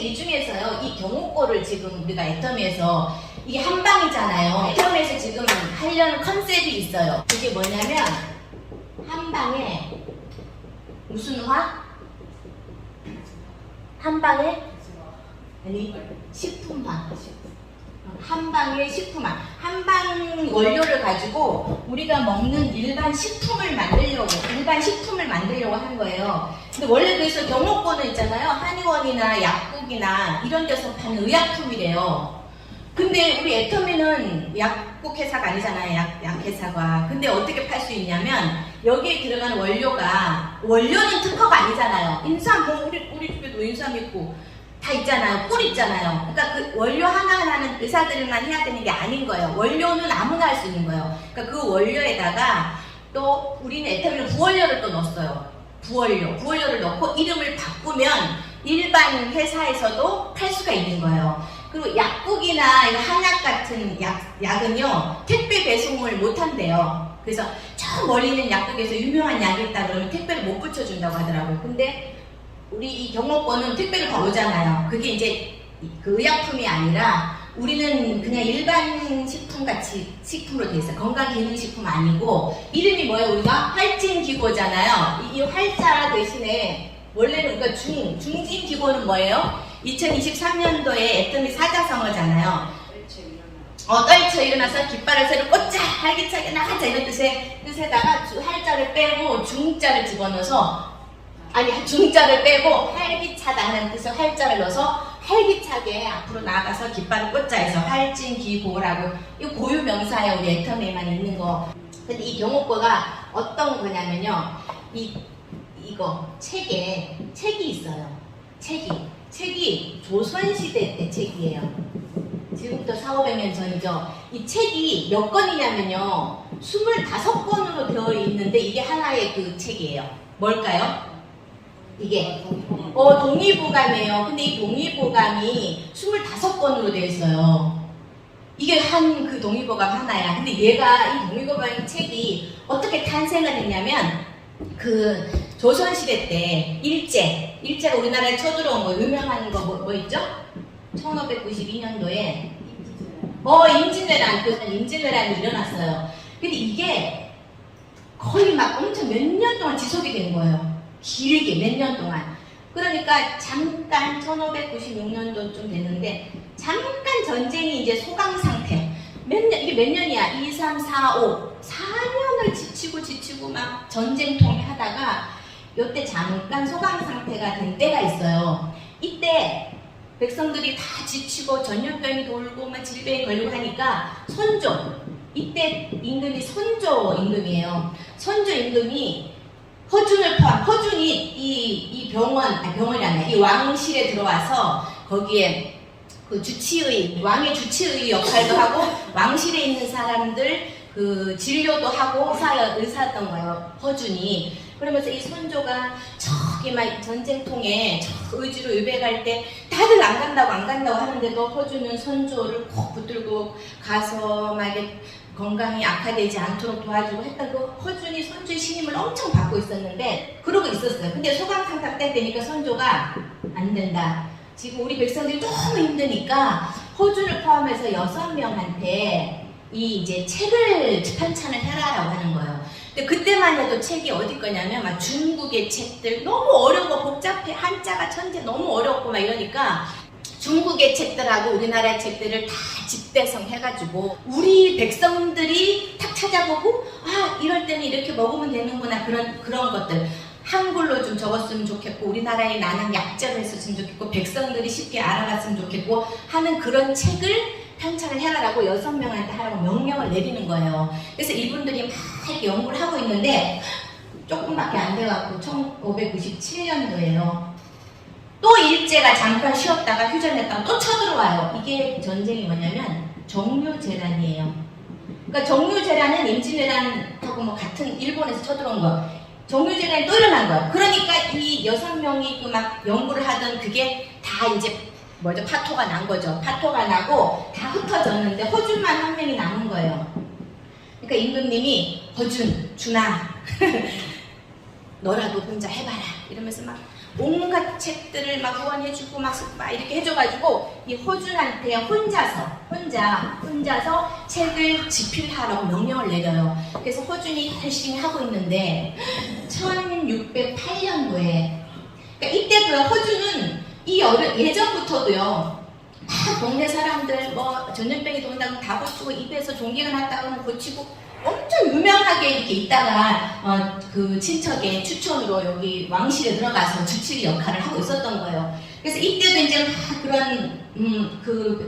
이 중에서요, 이 경옥고를 지금 우리가 애터미에서 이게 한방이잖아요. 애터미에서 지금 하려는 컨셉이 있어요. 그게 뭐냐면 한방에 무슨 화? 한방에 아니 식품화. 한방의 식품화. 한방 원료를 가지고 우리가 먹는 일반 식품을 만들려고 한 거예요. 근데 원래 그래서 경옥고는 있잖아요. 한의원이나 약국이나 이런 데서 파는 의약품이래요. 근데 우리 애터미는 약국 회사가 아니잖아요. 약회사가. 근데 어떻게 팔 수 있냐면 여기에 들어가는 원료는 특허가 아니잖아요. 인삼, 뭐 우리 집에도 인삼 있고 다 있잖아요. 꿀 있잖아요. 그러니까 그 원료 하나하나는 의사들만 해야 되는 게 아닌 거예요. 원료는 아무나 할 수 있는 거예요. 그러니까 그 원료에다가 또 우리는 애터미는 부원료를 또 넣었어요. 부원료를 넣고 이름을 바꾸면 일반 회사에서도 팔 수가 있는 거예요. 그리고 약국이나 한약 같은 약은요, 택배 배송을 못 한대요. 그래서 저 멀리 있는 약국에서 유명한 약이 있다 그러면 택배를 못 붙여준다고 하더라고요. 근데 우리 이 경옥고는 택배를 다 오잖아요. 그게 이제 그 의약품이 아니라 우리는 그냥 일반 식품으로 돼 있어요. 건강기능식품 아니고 이름이 뭐예요? 우리가 활진기고잖아요. 이 활자 대신에 원래는 그러니까 중진기고는 뭐예요? 2023년도에 애터미 사자성어잖아요. 떨쳐 일어나서 깃발을 새로 꽂자 활기차게 나가자 이런 뜻에다가 활자를 빼고 중자를 집어넣어서 중자를 빼고 활기차다 하는 뜻의 활자를 넣어서 활기차게 앞으로 나아가서 깃발을 꽂자 해서 활진기고라고. 이 고유 명사예요. 우리 애터미에만 있는 거. 근데 이 경옥고가 어떤 거냐면요, 이거 책이 있어요. 책이 조선시대 때 책이에요. 지금부터 400~500년 전이죠. 이 책이 몇 권이냐면요, 25권으로 되어 있는데 이게 하나의 그 책이에요. 뭘까요? 이게 동의보감이에요. 근데 이 동의보감이 25권으로 되어 있어요. 이게 그 동의보감 하나야. 근데 이 동의보감 책이 어떻게 탄생을 했냐면 그 조선시대 때 일제가 우리나라에 쳐들어온 거 유명한 거 뭐 있죠? 1592년도에 임진왜란이 일어났어요. 근데 이게 거의 막 엄청 몇 년 동안 지속이 된 거예요. 길게 몇 년 동안. 그러니까 잠깐 1596년도쯤 됐는데 잠깐 전쟁이 이제 소강 상태. 이게 몇 년이야? 2, 3, 4, 5. 4년을 지치고 막 전쟁통에 하다가 요때 잠깐 소강 상태가 된 때가 있어요. 이때 백성들이 다 지치고 전염병이 돌고 막 질병이 걸리고 하니까 이때 임금이 선조 임금이에요. 선조 임금이 허준이 이 병원이 아니라 이 왕실에 들어와서 거기에 그 왕의 주치의 역할도 하고 왕실에 있는 사람들 그 진료도 하고 의사였던 거예요. 허준이. 그러면서 이 선조가 저기 막 전쟁통에 저 의지로 유배갈 때 다들 안 간다고 하는데도 허준은 선조를 꼭 붙들고 가서 막 건강이 악화되지 않도록 도와주고 했던 그 허준이 선조의 신임을 엄청 받고 있었는데 그러고 있었어요. 근데 소강상탁 때 되니까 선조가 안 된다. 지금 우리 백성들이 너무 힘드니까 허준을 포함해서 6명한테 이제 책을 편찬을 해라라고 하는 거예요. 근데 그때만 해도 책이 어디 거냐면 막 중국의 책들 너무 어려워 복잡해. 한자가 천재 너무 어렵고 막 이러니까 중국의 책들하고 우리나라의 책들을 다 집대성 해가지고 우리 백성들이 탁 찾아보고 이럴 때는 이렇게 먹으면 되는구나 그런 것들 한글로 좀 적었으면 좋겠고 우리나라에 나는 약자로 했었으면 좋겠고 백성들이 쉽게 알아갔으면 좋겠고 하는 그런 책을 편찬을 해라라고 6명한테 하라고 명령을 내리는 거예요. 그래서 이분들이 막 이렇게 연구를 하고 있는데 조금밖에 안 돼갖고 1597년도에요. 또 일제가 잠깐 쉬었다가 휴전했다가 또 쳐들어와요. 이게 전쟁이 뭐냐면 정유재란이에요. 그러니까 정유재란은 임진왜란하고 뭐 같은 일본에서 쳐들어온 거. 정유재란이 또 일어난 거예요. 그러니까 이 6명이 그 막 연구를 하던 그게 다 이제 파토가 난 거죠. 파토가 나고 다 흩어졌는데 허준만 한 명이 남은 거예요. 그러니까 임금님이 준아 너라도 혼자 해봐라 이러면서 막 온갖 책들을 막 후원해주고 막 이렇게 해줘가지고 이 허준한테 혼자서 책을 집필하라고 명령을 내려요. 그래서 허준이 열심히 하고 있는데 1608년도에 그러니까 이때도요. 허준은 예전부터도요. 막 동네 사람들 뭐 전염병이 돈다고 다 고치고 입에서 종기가 났다고는 고치고 엄청 유명하게 이렇게 있다가 그 친척의 추천으로 여기 왕실에 들어가서 주치의 역할을 하고 있었던 거예요. 그래서 이때도 이제 막 그런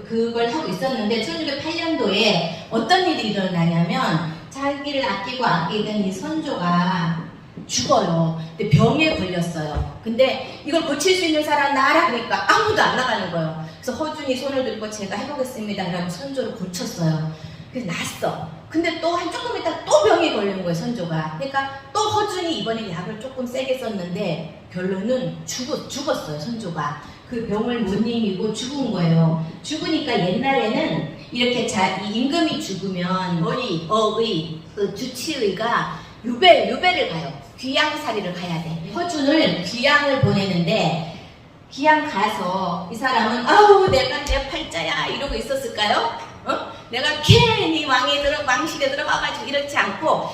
그걸 하고 있었는데 1608년도에 어떤 일이 일어나냐면 자기를 아끼던 이 선조가 죽어요. 근데 병에 걸렸어요. 근데 이걸 고칠 수 있는 사람 나라 그러니까 아무도 안 나가는 거예요. 그래서 허준이 손을 들고 제가 해보겠습니다. 라고 선조를 고쳤어요. 그래서 났어. 근데 또 한 조금 있다 또 병에 걸린 거예요, 선조가. 그러니까 또 허준이 이번에 약을 조금 세게 썼는데 결론은 죽었어요, 선조가. 그 병을 못 이기고 죽은 거예요. 죽으니까 옛날에는 이렇게 이 임금이 죽으면 그 주치의가 유배를 가요. 귀양살이를 가야 돼. 허준을 귀양을 보내는데 귀양 가서 이 사람은 아우 내가 내 팔자야 이러고 있었을까요? 내가 괜히 왕실에 들어가가지고 이렇지 않고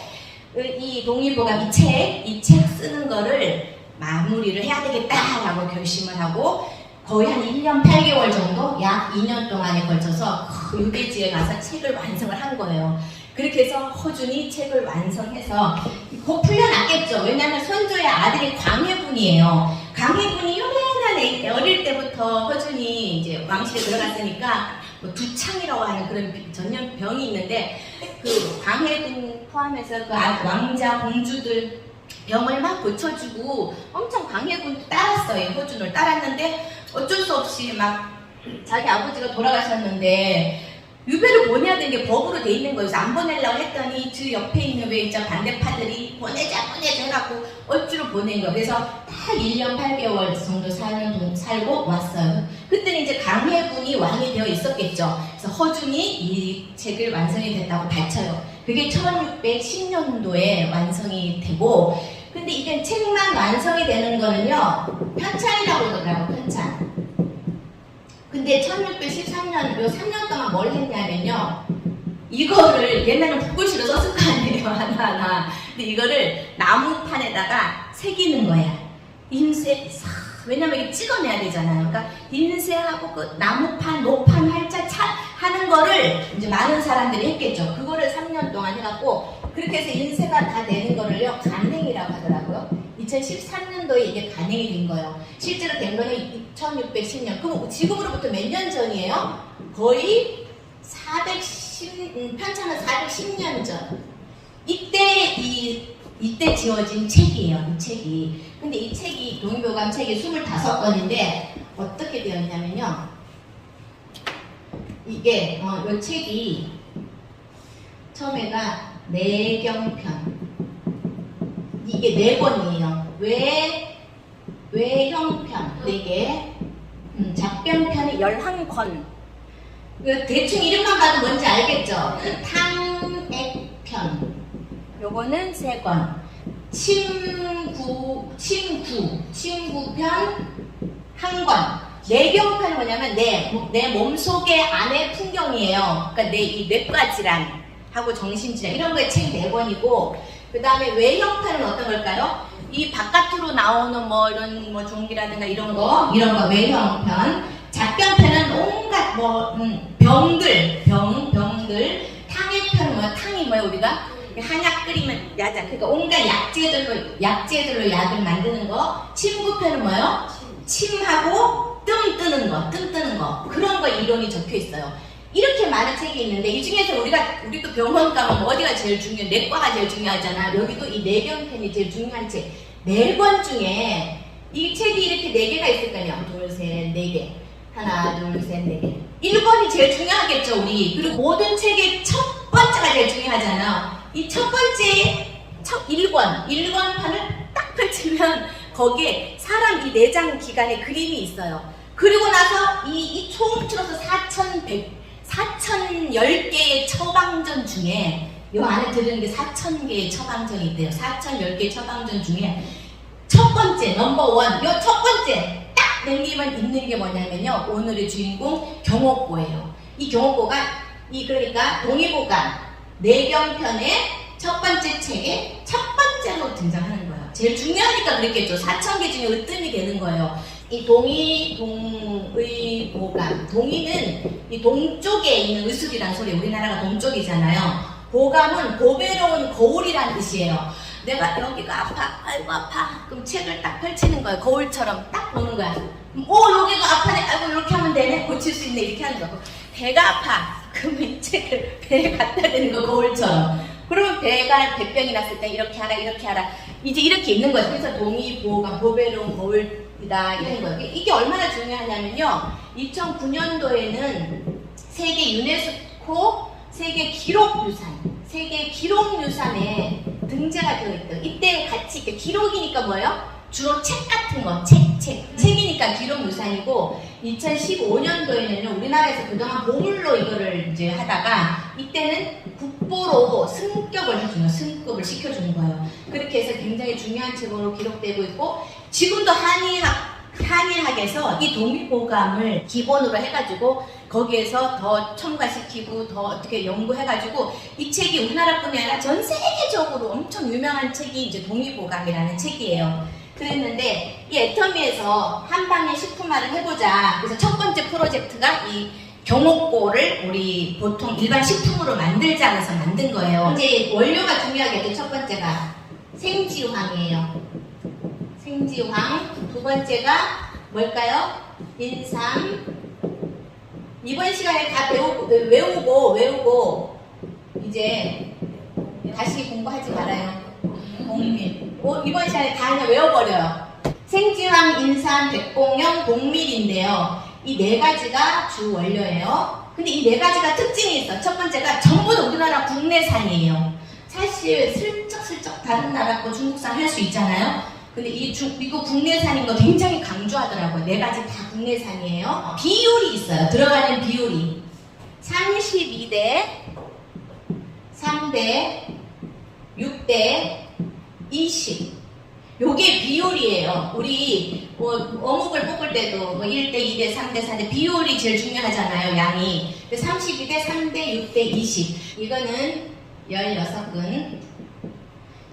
이 동의보감 이 책 쓰는 거를 마무리를 해야 되겠다라고 결심을 하고 거의 한 1년 8개월 정도 약 2년 동안에 걸쳐서 유배지에 가서 책을 완성을 한 거예요. 그렇게 해서 허준이 책을 완성해서 곧 풀려났겠죠. 왜냐하면 선조의 아들이 광해군이에요. 광해군이 요만한 어릴 때부터 허준이 이제 왕실에 들어갔으니까 뭐 두창이라고 하는 그런 전염병이 있는데 그 광해군 포함해서 그 왕자 공주들 병을 막 고쳐주고 엄청 광해군 따랐어요. 허준을 따랐는데 어쩔 수 없이 막 자기 아버지가 돌아가셨는데 유배를 보내야 되는 게 법으로 돼 있는 거예요. 그래서 안 보내려고 했더니 그 옆에 있는 외자 반대파들이 보내자 해갖고 억지로 보낸 거예요. 그래서 딱 1년 8개월 정도 살고 왔어요. 그때는 이제 강해군이 왕이 되어 있었겠죠. 그래서 허준이 이 책을 완성이 됐다고 밝혀요. 그게 1610년도에 완성이 되고 근데 이게 책만 완성이 되는 거는요. 편찬이라고 그러더라고요. 편찬. 근데 1613년, 요 3년 동안 뭘 했냐면요. 이거를 옛날에는 붓글씨로 썼을 거 아니에요. 하나하나. 근데 이거를 나무판에다가 새기는 거야. 인쇄, 왜냐면 이게 찍어내야 되잖아요. 그러니까 인쇄하고 그 나무판, 노판, 활자 하는 거를 이제 많은 사람들이 했겠죠. 그거를 3년 동안 해갖고 그렇게 해서 인쇄가 다 되는 거를요. 간행이라고 하더라고요. 2013년도에 이게 간행이 된 거예요. 실제로 된 거는 2610년. 그럼 지금으로부터 몇 년 전이에요? 거의 편찬은 410년 전. 이때 지어진 책이에요. 이 책이. 근데 이 책이 동의보감 책이 25권인데 어떻게 되었냐면요. 이게 이 책이 처음에가 내경편. 이게 4권이에요. 외형편 4개, 작병편이 11권. 대충 이름만 봐도 뭔지 알겠죠? 탕액편. 요거는 3권. 침구편 1권. 내경편은 뭐냐면 내 몸속의 안의 풍경이에요. 그러니까 이 뇌과 질환하고 정신질환 이런 거에 책 4권이고 그 다음에 외형편은 어떤 걸까요? 이 바깥으로 나오는 뭐 이런 뭐 종기라든가 이런 거 외형편. 작병편은 온갖 병들. 탕액편은 뭐야? 탕이 뭐야 우리가? 한약 끓이면 야자. 그러니까 온갖 약재들로 약을 만드는 거. 침구편은 뭐예요? 침하고 뜸 뜨는 거. 그런 거 이론이 적혀 있어요. 이렇게 많은 책이 있는데 이 중에서 우리도 병원 가면 어디가 제일 중요해? 내과가 제일 중요하잖아. 여기도 이 내경편이 제일 중요한 책. 4권 중에 이 책이 이렇게 4개가 있을 거 아니야. 하나, 둘, 셋, 4개. 하나, 둘, 셋, 4개. 1권이 제일 중요하겠죠, 우리. 그리고 모든 책의 첫 번째가 제일 중요하잖아. 이 첫 번째, 1권판을 딱 펼치면 거기에 사람 이 내장 기관에 그림이 있어요. 그리고 나서 이 총 틀어서 4,010개의 처방전 중에 이 안에 들어있는 게 4,000개의 처방전이 있대요. 4,010개의 처방전 중에 첫 번째 넘버원, 요 첫 번째 딱 남기면 있는 게 뭐냐면요, 오늘의 주인공 경옥고예요. 이 경옥고가 그러니까 동의보감 내경편의 첫 번째 책에 첫 번째로 등장하는 거예요. 제일 중요하니까 그랬겠죠. 4,000개 중에 으뜸이 되는 거예요. 이 동의보감, 동의는 이 동쪽에 있는 의술이라는 소리, 우리나라가 동쪽이잖아요. 보감은 보배로운 거울이라는 뜻이에요. 내가 여기가 아파, 아이고 아파. 그럼 책을 딱 펼치는 거예요. 거울처럼 딱 보는 거야. 여기가 아파네, 아이고 이렇게 하면 되네, 고칠 수 있네, 이렇게 하는 거고. 배가 아파, 그러면 이 책을 배에 갖다 대는 거, 거울처럼. 그러면 배가 배병이 났을 때 이렇게 하라, 이렇게 하라, 이제 이렇게 있는 거예요. 그래서 동의보감, 보배로운 거울이다, 이런 거예요. 이게 얼마나 중요하냐면요, 2009년도에는 세계 유네스코 세계 기록유산, 세계 기록유산에 등재가 되어 있대요. 이때 같이 이렇게 기록이니까 뭐예요? 주로 책 같은 거, 책이니까 기록유산이고, 2015년도에는 우리나라에서 그동안 보물로 이거를 이제 하다가 이때는 국보로 승격을 해주는, 승급을 시켜주는 거예요. 그렇게 해서 굉장히 중요한 책으로 기록되고 있고, 지금도 한의학에서 이 동의보감을 기본으로 해가지고 거기에서 더 첨가시키고 더 어떻게 연구해가지고 이 책이 우리나라뿐이 아니라 전 세계적으로 엄청 유명한 책이 이제 동의보감이라는 책이에요. 그랬는데 이 애터미에서 한방에 식품화를 해보자. 그래서 첫 번째 프로젝트가 이 경옥고를 우리 보통 일반 식품으로 만들자 해서 만든 거예요. 이제 원료가 중요하겠죠. 첫 번째가 생지황이에요. 생지황. 두 번째가 뭘까요? 인삼. 이번 시간에 다 외우고 이제 다시 공부하지 말아요. 동밀. 이번 시간에 다 그냥 외워버려요. 생지황, 인삼, 백봉령, 동밀인데요. 이 네 가지가 주 원료예요. 근데 이 네 가지가 특징이 있어. 첫 번째가 전부 다 우리나라 국내산이에요. 사실 슬쩍슬쩍 다른 나라 거 중국산 할 수 있잖아요. 근데 이거 국내산인 거 굉장히 강조하더라고요. 네 가지 다 국내산이에요. 비율이 있어요. 들어가는 비율이 32대 3대 6대 20. 요게 비율이에요. 우리 어묵을 볶을 때도 1대 2대 3대 4대 비율이 제일 중요하잖아요. 양이. 32대 3대 6대 20. 이거는 16근,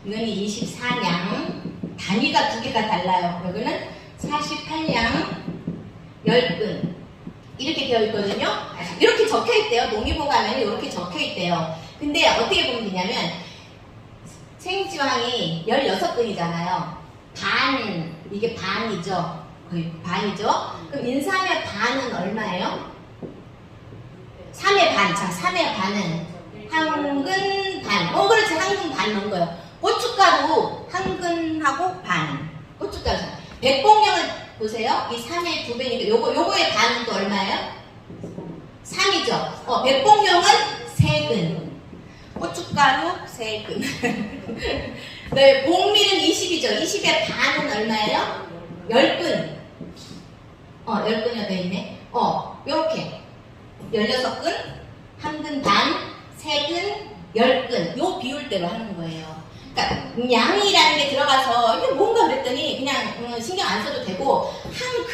이거는 24냥. 단위가 두 개가 달라요. 여기는 48냥 10근 이렇게 되어 있거든요. 이렇게 적혀 있대요. 동의보감에는 이렇게 적혀 있대요. 근데 어떻게 보면 되냐면 생지황이 16근이잖아요. 이게 반이죠. 거의 반이죠. 그럼 인삼의 반은 얼마예요? 3의 반. 자, 3의 반은 한근 반. 그렇지. 한근 반 넣은 거예요. 고춧가루 한근하고 반. 고춧가루. 백봉령을 보세요. 이 3의 2배니까 요거의 반은 또 얼마예요? 3이죠. 백봉령은 3근. 고춧가루 3근. 네, 복밀은 20이죠. 20의 반은 얼마예요? 10근. 10근이 돼 있네. 요렇게. 16근, 한근 반, 3근, 10근. 요 비율대로 하는 거예요. 그러니까 양이라는 게 들어가서 이게 뭔가 그랬더니 그냥 신경 안 써도 되고, 한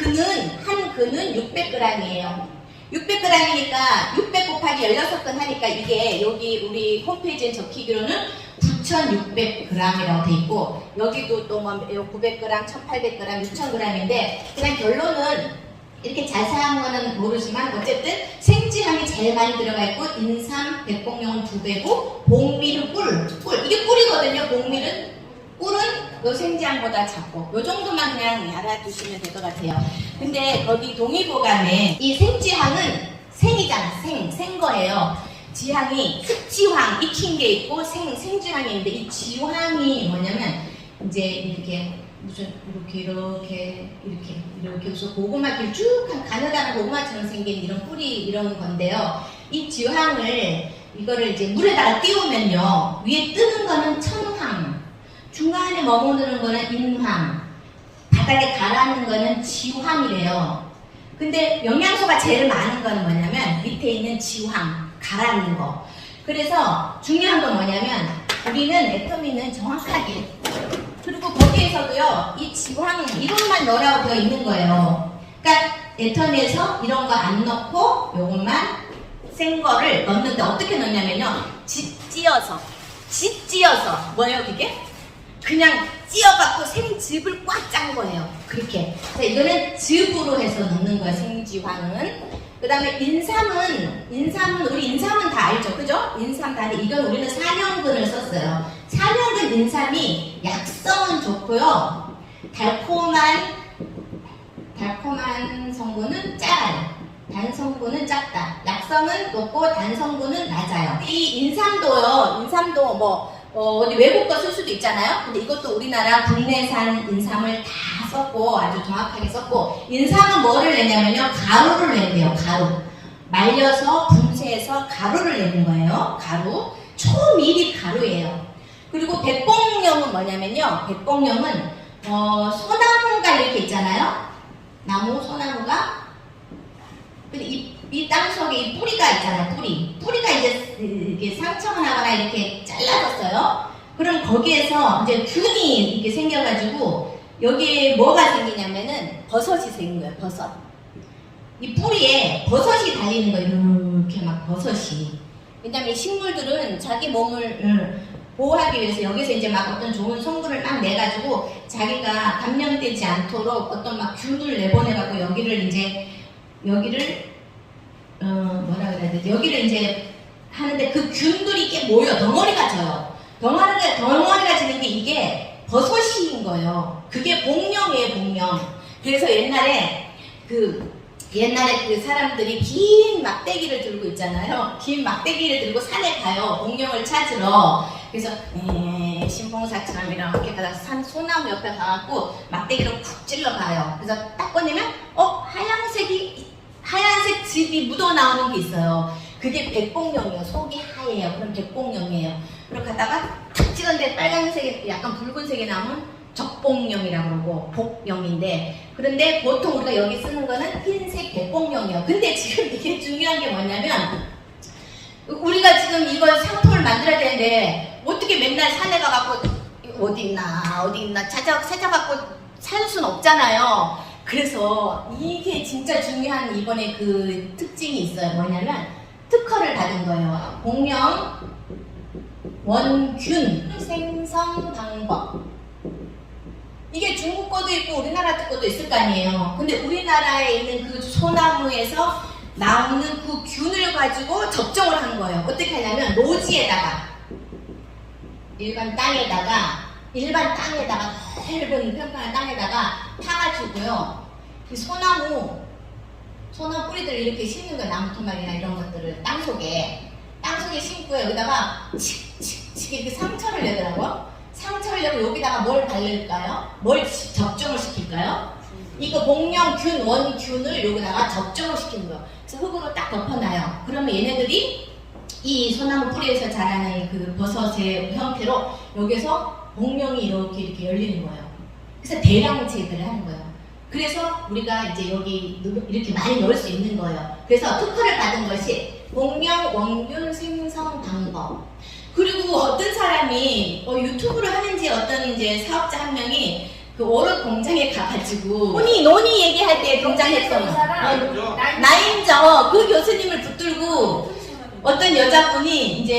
근은 600g이에요. 600g이니까 600 곱하기 16근 하니까 이게 여기 우리 홈페이지에 적히기로는 9,600g이라고 돼 있고, 여기도 또 900g, 1,800g, 6,000g인데 그냥 결론은 이렇게 자세한 거는 모르지만 어쨌든 생지황이 제일 많이 들어가 있고, 인삼, 백봉령은 2배고, 복밀은 꿀. 이게 꿀이거든요. 복밀은. 꿀은 요 생지황보다 작고, 요 정도만 그냥 알아두시면 될 것 같아요. 근데 거기 동의보감에 이 생지황은 생이잖아. 생 거예요. 지황이 흑지황 익힌 게 있고 생지황이 있는데, 이 지황이 뭐냐면 이제 이렇게 무슨 이렇게 그래서 고구마길 쭉 가느다란 고구마처럼 생긴 이런 뿌리 이런 건데요. 이 지황을 이거를 이제 물에다가 띄우면요, 위에 뜨는 거는 천황, 중간에 머무르는 거는 인황, 바닥에 가라앉는 거는 지황이래요. 근데 영양소가 제일 많은 거는 뭐냐면 밑에 있는 지황, 가라앉는 거. 그래서 중요한 건 뭐냐면 우리는 애터미는 정확하게 그리고 거기에서도요, 이 지황 이것만 넣으라고 되어 있는 거예요. 그러니까 애터미에서 이런 거 안 넣고 요것만 생 거를 넣는데 어떻게 넣냐면요, 찢어서 뭐예요 그게? 그냥 찧어갖고 생즙을 꽉 짠 거예요. 그렇게. 이거는 즙으로 해서 넣는 거예요, 생지황은. 그 다음에 인삼은 우리 인삼은 다 알죠, 그죠? 인삼 다 아는데 이건 우리는 산연근을 썼어요. 산연근 인삼이 약성은 좋고요, 달콤한 성분은 작아요. 단 성분은 작다. 약성은 높고 단 성분은 낮아요. 이 인삼도 어디 외국 거 쓸 수도 있잖아요. 근데 이것도 우리나라 국내산 인삼을 다 썼고 아주 정확하게 썼고, 인삼은 뭐를 내냐면요, 가루를 낸대요. 가루. 말려서 분쇄해서 가루를 내는 거예요. 가루. 초미립 가루예요. 그리고 백봉령은 뭐냐면요, 백봉령은 소나무가 이렇게 있잖아요. 소나무가. 근데 이 땅속에 이 뿌리가 있잖아요. 뿌리가 이제 이렇게 상처가 나거나 이렇게 잘라졌어요. 그럼 거기에서 이제 균이 이렇게 생겨가지고 여기에 뭐가 생기냐면은 버섯이 생긴 거예요. 버섯. 이 뿌리에 버섯이 달리는 거예요. 이렇게 막 버섯이. 왜냐면 이 식물들은 자기 몸을 보호하기 위해서 여기서 이제 막 어떤 좋은 성분을 막 내가지고 자기가 감염되지 않도록 어떤 막 균을 내보내갖고 여기를 뭐라 그래야 되지? 여기를 이제 하는데 그 균들이 이게 모여 덩어리가 져요. 덩어리가 지는 게 이게 버섯인 거예요. 그게 복령이에요, 복령. 그래서 옛날에 그 사람들이 긴 막대기를 들고 있잖아요. 긴 막대기를 들고 산에 가요. 복령을 찾으러. 그래서 신봉사처럼 이렇게 가서 소나무 옆에 가갖고 막대기로 쿡 찔러 가요. 그래서 딱 꺼내면 하얀색 즙이 묻어 나오는 게 있어요. 그게 백봉령이에요. 속이 하얘요. 그럼 백봉령이에요. 그리고 가다가 탁 찍었는데 빨간색에 약간 붉은색이 나오면 적봉령이라고 그러고 복령인데, 그런데 보통 우리가 여기 쓰는 거는 흰색 백봉령이에요. 근데 지금 이게 중요한 게 뭐냐면, 우리가 지금 이걸 상품을 만들어야 되는데 어떻게 맨날 산에 가갖고 어디 있나 찾아갖고 살 수는 없잖아요. 그래서 이게 진짜 중요한 이번에 그 특징이 있어요. 뭐냐면 특허를 받은 거예요. 복령 원균 생성 방법. 이게 중국 거도 있고 우리나라 거도 있을 거 아니에요. 근데 우리나라에 있는 그 소나무에서 나오는 그 균을 가지고 접종을 한 거예요. 어떻게 하냐면 노지에다가 일반 땅에다가 넓은 평평한 땅에다가 파가지고요, 이 소나무 뿌리들을 이렇게 심는 거예요. 나무토막이나 이런 것들을 땅속에 심고요. 여기다가 칙칙칙 이렇게 상처를 내더라고요. 상처를 내고 여기다가 뭘 바를까요? 뭘 접종을 시킬까요? 이거 복령균 원균을 여기다가 접종을 시키는 거예요. 그래서 흙으로 딱 덮어놔요. 그러면 얘네들이 이 소나무 뿌리에서 자라는 그 버섯의 형태로 여기서 복령이 이렇게 열리는 거예요. 그래서 대량 재배를 하는 거예요. 그래서 우리가 이제 여기 이렇게 많이 넣을 수 있는 거예요. 그래서 특허를 받은 것이 복령 원균 생성 방법. 그리고 어떤 사람이 유튜브를 하는지 어떤 이제 사업자 한 명이 그 오롯 공장에 가가지고 논의 얘기할 때 등장했던 나인저 그 교수님을 붙들고 어떤 여자분이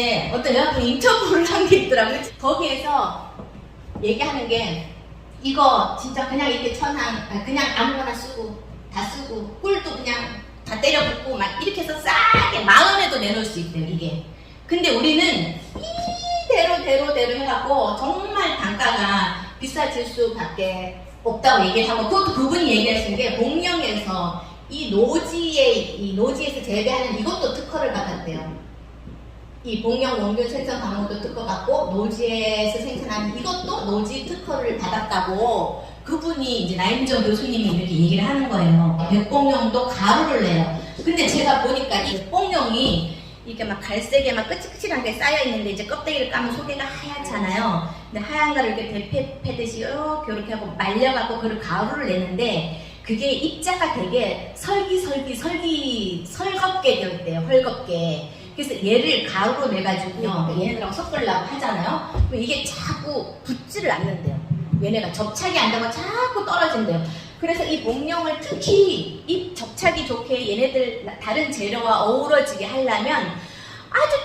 인터뷰를 한 게 있더라고요. 거기에서 얘기하는 게, 이거 진짜 그냥 이렇게 그냥 아무거나 다 쓰고 꿀도 그냥 다 때려 붓고 막 이렇게 해서 싸게 10,000원에도 내놓을 수 있대요, 이게. 근데 우리는 이대로 해갖고 정말 단가가 비싸질 수밖에 없다고 얘기를 하고, 그것도 그분이 얘기하신 게 복령에서 이 노지에서 재배하는 이것도 특허를 받았대요. 이 복령 원균 생성 방법도 특허 받고 노지에서 생산하는 이것도 노지 특허를 받았다고 그분이 이제 나임정 교수님이 이렇게 얘기를 하는 거예요. 백봉령도 가루를 내요. 근데 제가 보니까 이 백봉령이 이렇게 막 갈색에 막 끝이한 게 쌓여 있는데 이제 껍데기를 까면 속에가 하얗잖아요. 근데 하얀 거를 이렇게 패듯이 이렇게 하고 말려갖고 그걸 가루를 내는데, 그게 입자가 되게 설겁게 되어 있대요. 헐겁게. 그래서 얘를 가루로 내가지고요, 얘네들하고 섞으려고 하잖아요. 이게 자꾸 붙지를 않는데요. 얘네가 접착이 안 되고 자꾸 떨어진대요. 그래서 이 목룡을 특히 잎 접착이 좋게 얘네들 다른 재료와 어우러지게 하려면 아주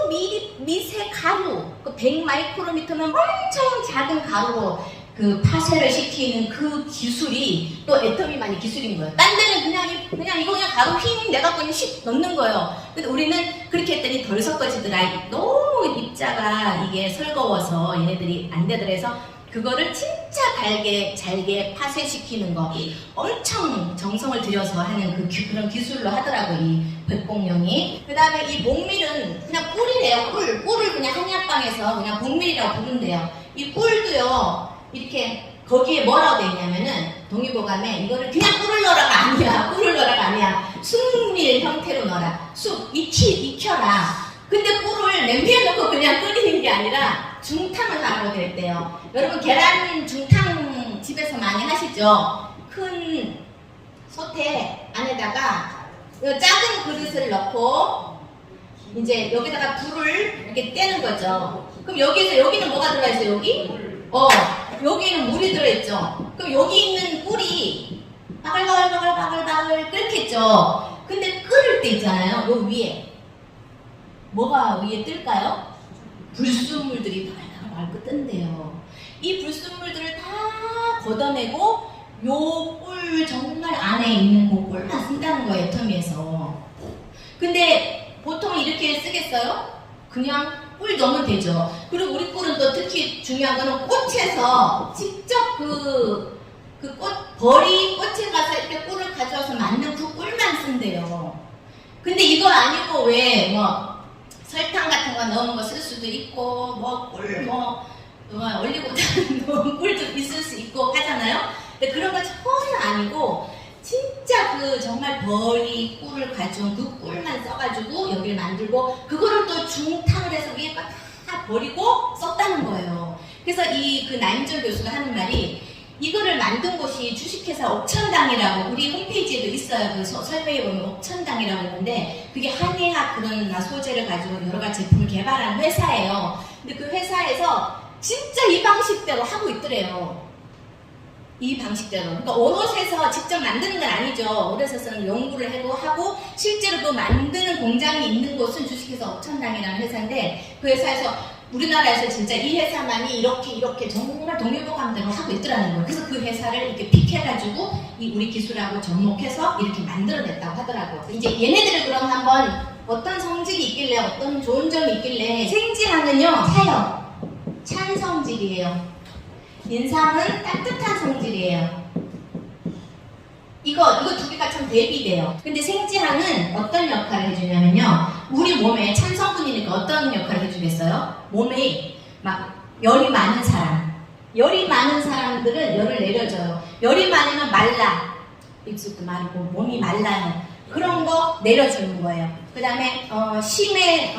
초미세 가루, 그 100마이크로미터면 엄청 작은 가루로 그 파쇄를 시키는 그 기술이 또 애터미만의 기술인 거예요. 딴 데는 그냥 이거 그냥 가루 휙 내갖고 그냥 씩 넣는 거예요. 근데 우리는 그렇게 했더니 덜 섞어지더라. 너무 입자가 이게 설거워서 얘네들이 안 되더라 해서 그거를 진짜 잘게 파쇄시키는 거 엄청 정성을 들여서 하는 그런 기술로 하더라고 이 백봉룡이. 그 다음에 이 목밀은 그냥 꿀이래요. 꿀을 그냥 한약방에서 그냥 목밀이라고 부른대요. 이 꿀도요 이렇게 거기에 뭐라고 돼 있냐면은 동의보감에 이거를 그냥 꿀을 넣어라가 아니야. 꿀을 넣어라가 아니야. 숙밀 형태로 넣어라. 익혀라. 근데 꿀을 냄비에 넣고 그냥 끓이는 게 아니라 중탕을 하라고 되어 있대요. 여러분 계란 중탕 집에서 많이 하시죠? 큰 솥에 안에다가 작은 그릇을 넣고 이제 여기다가 불을 이렇게 떼는 거죠. 그럼 여기는 뭐가 들어가 있어요? 여기는 물이 들어있죠. 그럼 여기 있는 꿀이 바글바글 끓겠죠. 근데 끓을 때 있잖아요. 요 위에 뭐가 위에 뜰까요? 불순물들이 발긋 뜬대요. 이 불순물들을 다 걷어내고 요 꿀 정말 안에 있는 그 꿀만 쓴다는 거예요. 애터미에서. 근데 보통 이렇게 쓰겠어요? 그냥 꿀 넣으면 되죠. 그리고 우리 꿀은 또 특히 중요한 거는 꽃에서 직접 꽃에 가서 이렇게 꿀을 가져와서 만든 그 꿀만 쓴대요. 근데 이거 아니고 왜 설탕 같은 거 넣은 거 쓸 수도 있고 올리고당 넣은 꿀도 있을 수 있고 하잖아요. 근데 그런 거 전혀 아니고 진짜 정말 버리 꿀을 가져온 그 꿀만 써가지고 여기를 만들고 그거를 또 중탕을 해서 위에 다 버리고 썼다는 거예요. 그래서 그 나임정 교수가 하는 말이 이거를 만든 곳이 주식회사 옥천당이라고 우리 홈페이지에도 있어요. 그 설명에 보면 옥천당이라고 있는데 그게 한의학 그런 소재를 가지고 여러 가지 제품을 개발한 회사예요. 근데 그 회사에서 진짜 이 방식대로 하고 있더래요. 이 방식대로. 그러니까 오롯에서 직접 만드는 건 아니죠. 오롯에서는 연구를 하고 실제로 그 만드는 공장이 있는 곳은 주식회사 옥천당이라는 회사인데 그 회사에서 우리나라에서 진짜 이 회사만이 이렇게 정말 동일보감대로 하고 있더라는 거예요. 그래서 그 회사를 이렇게 픽해가지고 우리 기술하고 접목해서 이렇게 만들어냈다고 하더라고요. 이제 얘네들을 그럼 한번 어떤 성질이 있길래 어떤 좋은 점이 있길래 생지향은요 찬 성질이에요. 인삼은 따뜻한 성질이에요. 이거 두 개가 참 대비돼요. 근데 생지향은 어떤 역할을 해주냐면요. 우리 몸에 찬 성분이니까 어떤 역할을 해주겠어요? 몸에 막 열이 많은 사람들은 열을 내려줘요. 열이 많으면 말라. 입술도 마르고 몸이 말라요. 그런 거 내려주는 거예요. 그 다음에 심해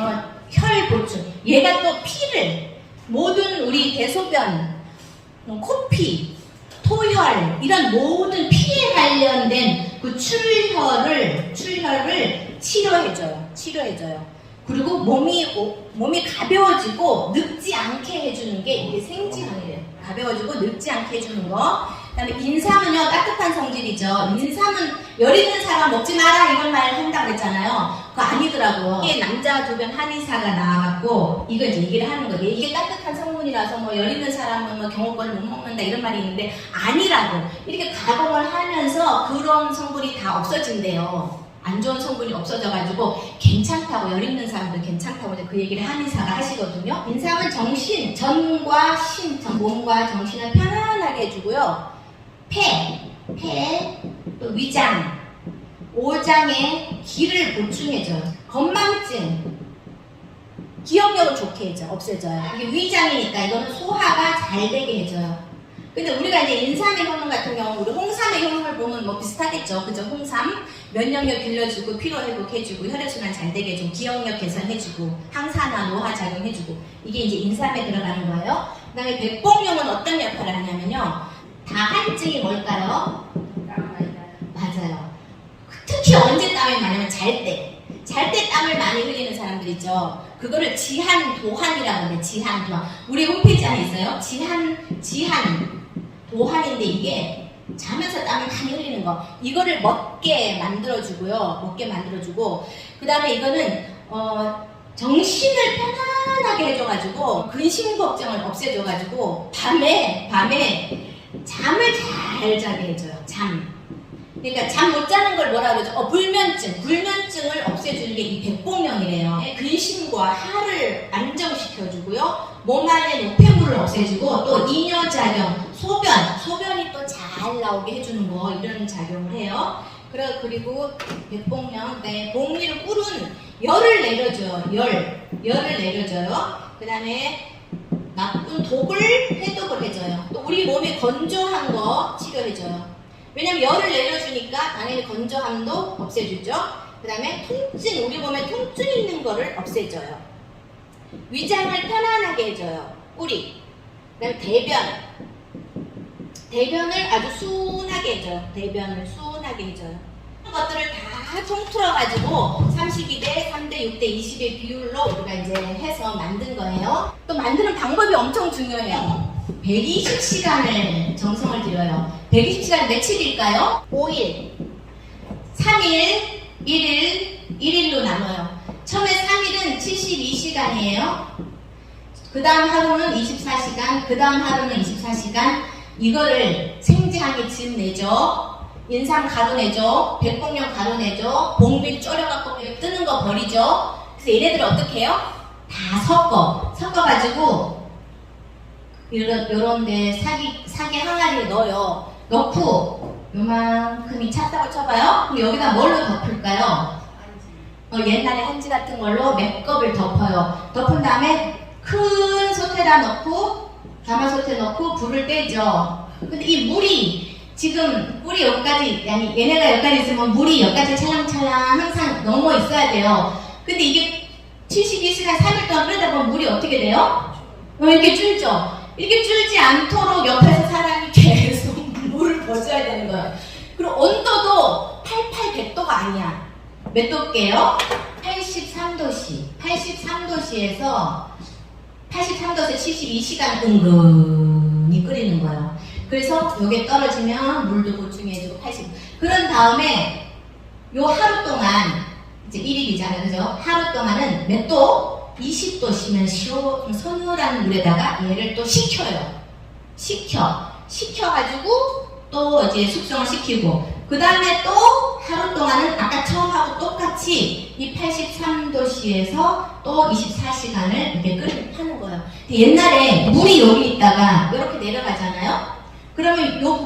혈 보충. 얘가 또 피를 모든 우리 대소변, 코피, 토혈 이런 모든 피에 관련된 그 출혈을 치료해줘요. 그리고 몸이 가벼워지고 늙지 않게 해주는 게 이게 생지향이래요. 가벼워지고 늙지 않게 해주는 거. 그다음에 인삼은요 따뜻한 성질이죠. 인삼은 열 있는 사람 먹지 마라 이런 말 한다고 그랬잖아요. 그거 아니더라고요. 이게 남자 주변 한의사가 나와갖고 이거 이제 얘기를 하는 거예요. 이게 따뜻한 성분이라서 열 있는 사람은 경호권을 못 먹는다 이런 말이 있는데 아니라고. 이렇게 가공을 하면서 그런 성분이 다 없어진대요. 안 좋은 성분이 없어져가지고 괜찮다고 열 있는 사람들 괜찮다고 그 얘기를 한의사가 하시거든요. 인삼은 전과 신, 몸과 정신을 편안하게 해주고요. 또 위장, 오장의 기를 보충해줘요. 건망증, 기억력을 좋게 해줘, 없애줘요. 이게 위장이니까 이거는 소화가 잘 되게 해줘요. 근데 우리가 이제 인삼의 효능 같은 경우 우리 홍삼의 효능을 보면 비슷하겠죠. 그죠? 홍삼 면역력 길러주고 피로 회복해주고 혈액순환 잘 되게 해주고 기억력 개선해주고 항산화 노화 작용해주고 이게 이제 인삼에 들어가는 거예요. 그 다음에 백봉룡은 어떤 역할을 하냐면요. 다한증이 뭘까요? 맞아요. 특히 언제 땀이 많이 나면 잘 때 땀을 많이 흘리는 사람들 있죠. 그거를 지한 도한이라고 하는데 지한 도한. 우리 홈페이지 안에 있어요. 지한 도한인데 이게 자면서 땀을 많이 흘리는 거. 이거를 먹게 만들어주고요. 먹게 만들어주고 그 다음에 이거는 정신을 편안하게 해줘가지고 근심 걱정을 없애줘가지고 밤에 잠을 잘 자게 해줘요. 그러니까 잠 못 자는 걸 뭐라 그러죠? 불면증을 없애주는 게 이 백봉령이래요. 근심과 하를 안정시켜주고요. 몸 안에 노폐물을 없애주고 또 이뇨작용, 소변이 또 잘 나오게 해주는 거 이런 작용을 해요. 그리고 백봉령, 네, 복리를 꿀은 열을 내려줘요. 열을 내려줘요. 그 다음에 나쁜 독을 해독을 해줘요. 또 우리 몸에 건조한 거 치료해줘요. 왜냐면 열을 내려주니까 당연히 건조함도 없애주죠. 그 다음에 통증, 우리 몸에 통증 있는 거를 없애줘요. 위장을 편안하게 해줘요. 꿀이. 그 다음에 대변을 아주 순하게 해줘요. 대변을 순하게 해줘요. 이런 것들을 다 통틀어가지고 32대 3대 6대 20의 비율로 우리가 이제 해서 만든 거예요. 또 만드는 방법이 엄청 중요해요. 120시간을 정성을 들여요. 120시간 며칠일까요? 5일, 3일, 1일로 나눠요. 처음에 3일은 72시간이에요. 그 다음 하루는 24시간, 그 다음 하루는 24시간. 이거를 생지하게 즙 내죠. 인삼 가루 내죠. 백봉령 가루 내죠. 봉비 졸여갖고 뜨는 거 버리죠. 그래서 얘네들을 어떻게 해요? 다 섞어가지고 요런데 사기 항아리에 넣어요. 넣고 요만큼이 찼다고 쳐봐요. 그럼 여기다 뭘로 덮을까요? 옛날에 한지 같은 걸로 맵껍을 덮어요. 덮은 다음에 큰 솥에다 넣고 가마솥에 넣고 불을 떼죠. 근데 이 물이 지금 꿀이 여기까지, 아니 얘네가 여기까지 있으면 물이 여기까지 찰랑찰랑 항상 넘어 있어야 돼요. 근데 이게 72시간 3일 동안 끓이다 보면 물이 어떻게 돼요? 이렇게 줄죠. 이렇게 줄지 않도록 옆에서 사람이 계속 물을 버줘야 되는 거예요. 그리고 온도도 100도가 아니야. 몇 도게요? 83도씨에서 72시간 은근히 끓이는 거예요. 그래서 요게 떨어지면 물도 보충해주고 80. 그런 다음에 요 하루 동안 이제 1일이잖아요. 그죠? 하루 동안은 몇 도? 20도씨면 서늘한 물에다가 얘를 또 식혀요. 식혀가지고 또 이제 숙성을 시키고 그 다음에 또 하루 동안은 아까 처음하고 똑같이 이 83도씨에서 또 24시간을 이렇게 하는 거예요. 옛날에 물이 여기 있다가 이렇게 내려가잖아요. 그러면 요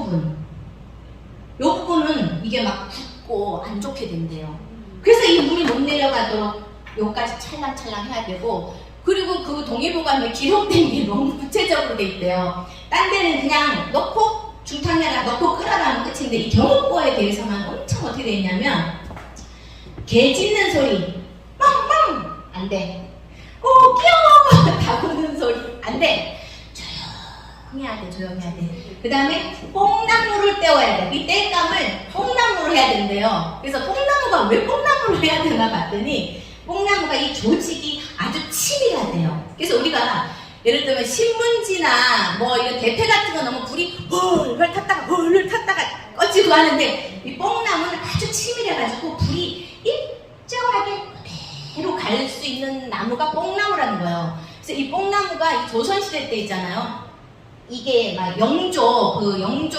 부분은 이게 막 굳고 안 좋게 된대요. 그래서 이 물이 못 내려가도록 요까지 찰랑찰랑 해야 되고, 그리고 그 동의보감에 기록된 게 너무 구체적으로 돼 있대요. 딴 데는 그냥 넣고 중탕에다 넣고 끓여라면 끝인데 이 경옥고에 대해서만 엄청 어떻게 돼 있냐면 개 짖는 소리 멍멍 안 돼. 끼워 다구는 소리 안 돼. 조용히 해야 돼. 그 다음에 뽕나무를 떼어야 돼. 이 땔감을 뽕나무로 해야 된대요. 그래서 뽕나무가 왜 뽕나무로 해야 되나 봤더니 뽕나무가 이 조직이 아주 치밀하대요. 그래서 우리가 예를 들면 신문지나 뭐 이런 대패 같은 거 너무 불이 헐 탔다가 꺼지고 하는데 이 뽕나무는 아주 치밀해가지고 불이 일정하게 그대로 갈 수 있는 나무가 뽕나무라는 거예요. 그래서 이 뽕나무가 이 조선시대 때 있잖아요. 이게 막 영조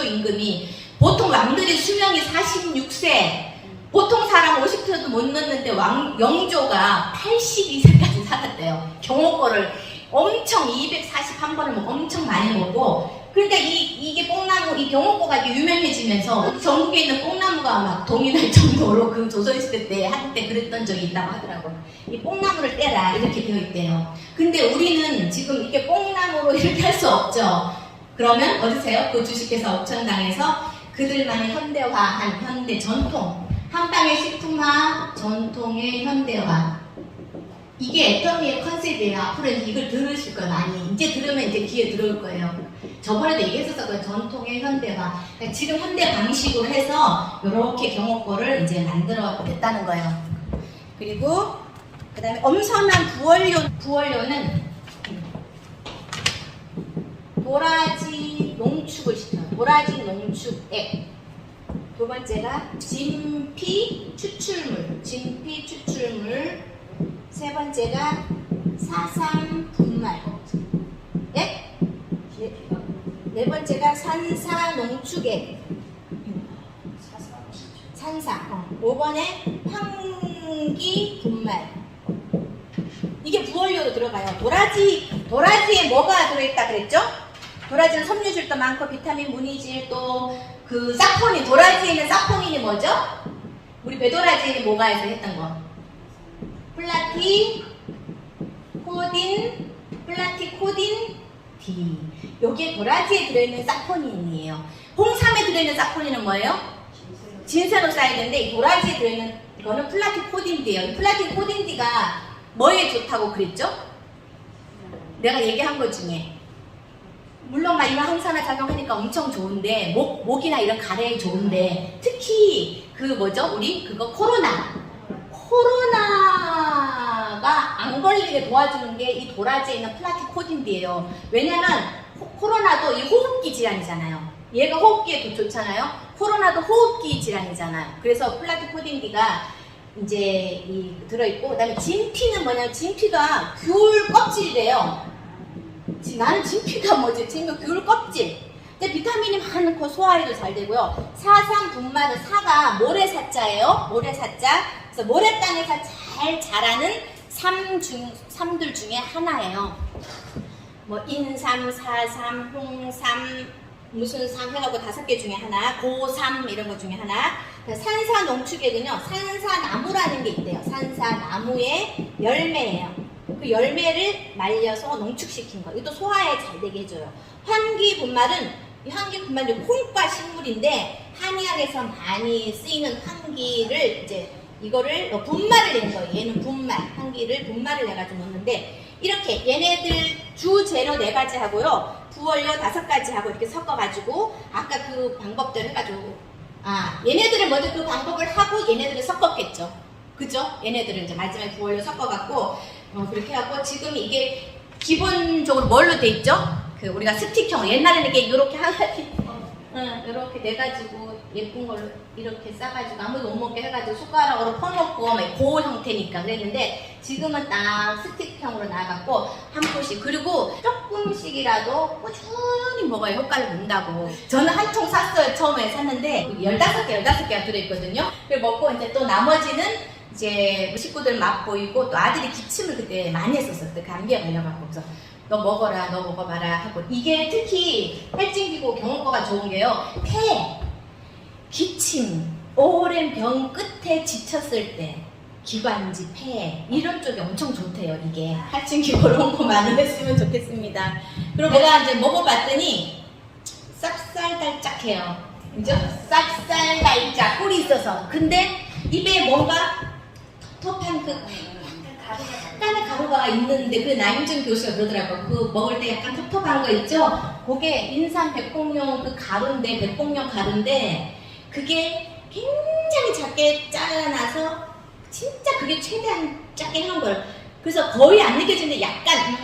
임금이 보통 왕들의 수명이 46세, 보통 사람 50세도 못 넘는데 영조가 82세까지 살았대요. 경옥고를 엄청 241번을 엄청 많이 먹고, 그러니까 이게 뽕나무, 이 경옥고가 이렇게 유명해지면서 전국에 있는 뽕나무가 막 동이 날 정도로 그 조선시대 때 한때 그랬던 적이 있다고 하더라고요. 이 뽕나무를 떼라 이렇게 되어 있대요. 근데 우리는 지금 이렇게 뽕나무로 이렇게 할 수 없죠. 그러면 어디세요? 그 주식회사 옥천당에서 그들만의 현대화한 현대 전통, 한방의 식품화, 전통의 현대화. 이게 애터미의 컨셉이에요. 앞으로 이걸 들으실 거예요. 많이. 이제 들으면 이제 귀에 들어올 거예요. 저번에도 얘기했었어. 그 전통의 현대화. 그러니까 지금 현대 방식으로 해서 이렇게 경옥고를 이제 만들어 냈다는 거예요. 그리고 그 다음에 엄선한 부원료는 도라지 농축을 시켜요. 도라지 농축액. 두 번째가 진피 추출물. 진피 추출물. 세 번째가 사상 분말. 예? 네 번째가 산사 농축액. 산사. 5번에 황기 분말. 이게 부원료로 들어가요. 도라지에 뭐가 들어있다 그랬죠? 도라지는 섬유질도 많고 비타민, 무늬질, 또 그 사포닌, 도라지에 있는 사포닌이 뭐죠? 우리 배도라지에 뭐가에서 했던 거? 플라티코딘 D. 여기에 도라지에 들어있는 사포닌이에요. 홍삼에 들어있는 사포닌은 뭐예요? 진세노사이드인데 이 도라지에 들어있는 이거는 플라티코딘 D예요. 플라티코딘 D가 뭐에 좋다고 그랬죠? 내가 얘기한 것 중에 물론 막 이런 항산화 작용하니까 엄청 좋은데 목이나 이런 가래에 좋은데 특히 그 뭐죠? 우리 그거 코로나가 안 걸리게 도와주는 게 이 도라지에 있는 플라티코딘이에요. 왜냐면 코로나도 이 호흡기 질환이잖아요. 얘가 호흡기에 좋잖아요. 코로나도 호흡기 질환이잖아요. 그래서 플라티코딘D가 이제 들어있고, 그다음에 진피는 뭐냐면 진피가 귤 껍질이래요. 나는 진피가 뭐지? 진피가 귤 껍질. 근데 비타민이 많고 소화에도 잘 되고요. 사상 분말은 사가 모래사자예요. 모래사자. 그래서 모래 땅에서 잘 자라는 삼들 중에 하나예요. 뭐 인삼, 사삼, 홍삼, 무슨 삼 해가지고 5개 중에 하나, 고삼 이런 것 중에 하나. 산사 농축액은요, 산사나무라는 게 있대요. 산사나무의 열매예요. 그 열매를 말려서 농축시킨 거. 이것도 소화에 잘 되게 해줘요. 환기분말은, 이 환기분말은 콩과 식물인데 한의학에서 많이 쓰이는 환기를 이제 이거를 분말을 내는 거예요. 얘는 분말, 환기를 분말을 내가지고 넣는데 이렇게 얘네들 주 재료 4가지 하고요. 부원료 5가지 하고 이렇게 섞어가지고 아까 그 방법대로 해가지고 얘네들은 먼저 그 방법을 하고 얘네들을 섞었겠죠. 그죠? 얘네들은 이제 마지막에 부원료 섞어갖고 그렇게 해갖고 지금 이게 기본적으로 뭘로 돼 있죠? 그 우리가 스틱형 옛날에는 이게 이렇게 이렇게 내가지고 예쁜 걸로 이렇게 싸가지고 아무도 못 먹게 해가지고 숟가락으로 퍼먹고 그 형태니까 그랬는데 지금은 딱 스틱형으로 나와갖고 한 포씩 그리고 조금씩이라도 꾸준히 먹어야 효과를 본다고. 저는 한 통 샀어요. 처음에 샀는데 15개가 들어있거든요. 그걸 먹고 이제 또 나머지는 이제 식구들 맛보이고 또 아들이 기침을 그때 많이 했었어요. 그때 감기에 걸려갖고. 그래서 너 먹어라, 너 먹어봐라 하고. 이게 특히 할증기고 경험거가 좋은 게요. 폐, 기침, 오랜 병 끝에 지쳤을 때 기관지, 폐 이런 쪽이 엄청 좋대요. 이게 할증기고를 홍보 많이 했으면 좋겠습니다. 그리고 내가 이제 먹어봤더니 쌉쌀달짝해요. 그죠? 쌉쌀달짝 꿀이 있어서. 근데 입에 뭔가 텁텁한 그 약간의 가루가 있는데 그 나임준 교수가 그러더라고요. 그 먹을 때 약간 텁텁한 거 있죠? 그게 인삼 백봉용 그 가루인데 백봉용 가루인데 그게 굉장히 작게 잘라놔서 진짜 그게 최대한 작게 해놓은 걸. 그래서 거의 안 느껴지는데 약간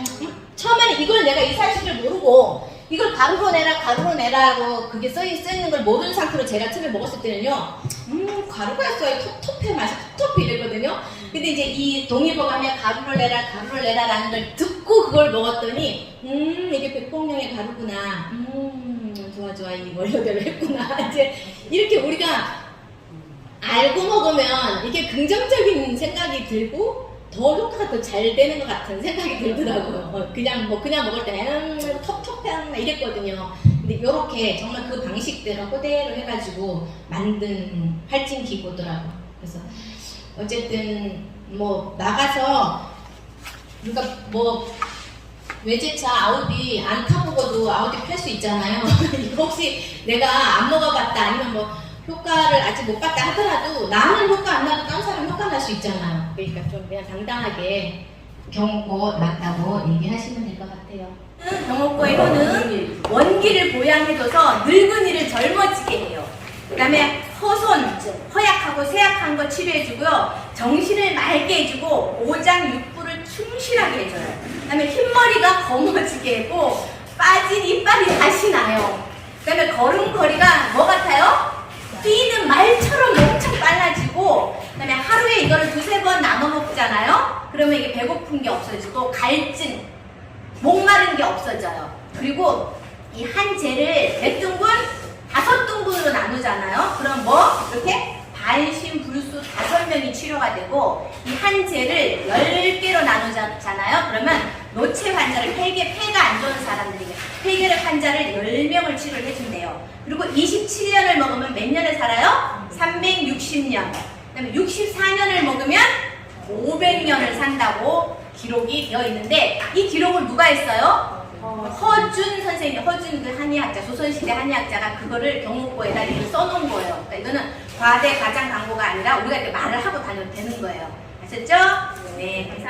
처음에는 이걸 내가 이 사실을 모르고 이걸 가루로 내라고 그게 써있는 걸 모르는 상태로 제가 처음에 먹었을 때는요 가루가 있어요. 텁텁해 맛이 텁텁해 이랬거든요. 근데 이제 이 동의보감에 가루를 내라라는 걸 듣고 그걸 먹었더니 이게 백봉령의 가루구나. 좋아 이 원료대로 했구나. 이제 이렇게 우리가 알고 먹으면 이게 긍정적인 생각이 들고 더 효과가 더 잘 되는 것 같은 생각이 들더라고요. 그냥 먹을 때 텁텁해 이랬거든요. 근데 이렇게 정말 그 방식대로 그대로 해가지고 만든 할증기구더라고요. 그래서 어쨌든 뭐 나가서 그러니까 뭐 외제차 아우디 안 타보고도 아우디 팔 수 있잖아요. 이거 혹시 내가 안 먹어봤다 아니면 뭐 효과를 아직 못 봤다 하더라도 나는 효과 안 나도 다른 사람 효과 날 수 있잖아요. 그러니까 좀 그냥 당당하게 경옥고 맞다고 얘기하시면 될 것 같아요. 경옥고의 효는 원기를 보양해줘서 늙은이를 젊어지게 해요. 그 다음에 허손, 허약하고 쇠약한 거 치료해주고요. 정신을 맑게 해주고 오장 육부를 충실하게 해줘요. 그 다음에 흰머리가 검어지게 하고 빠진 이빨이 다시 나요. 그 다음에 걸음걸이가 뭐 같아요? 뛰는 말처럼 엄청 빨라지고, 그 다음에 하루에 이거를 2~3번 나눠 먹잖아요? 그러면 이게 배고픈 게 없어지고, 갈증, 목마른 게 없어져요. 그리고 이 한 젤을 몇 등분? 5등분으로 나누잖아요? 그럼 뭐? 이렇게 반신불수 5명이 치료가 되고, 이 한 젤을 10개로 나누잖아요? 그러면 노체 환자를 폐가 안 좋은 사람들에게 폐결핵 환자를 10명을 치료를 해준대요. 그리고 27년을 먹으면 몇 년을 살아요? 360년. 그 다음에 64년을 먹으면 500년을 산다고 기록이 되어 있는데, 이 기록을 누가 했어요? 허준 선생님, 허준 그 한의학자, 조선시대 한의학자가 그거를 경옥고에다 이렇게 써놓은 거예요. 그러니까 이거는 과대 과장 광고가 아니라 우리가 이렇게 말을 하고 다녀도 되는 거예요. 아셨죠? 네, 감사합니다.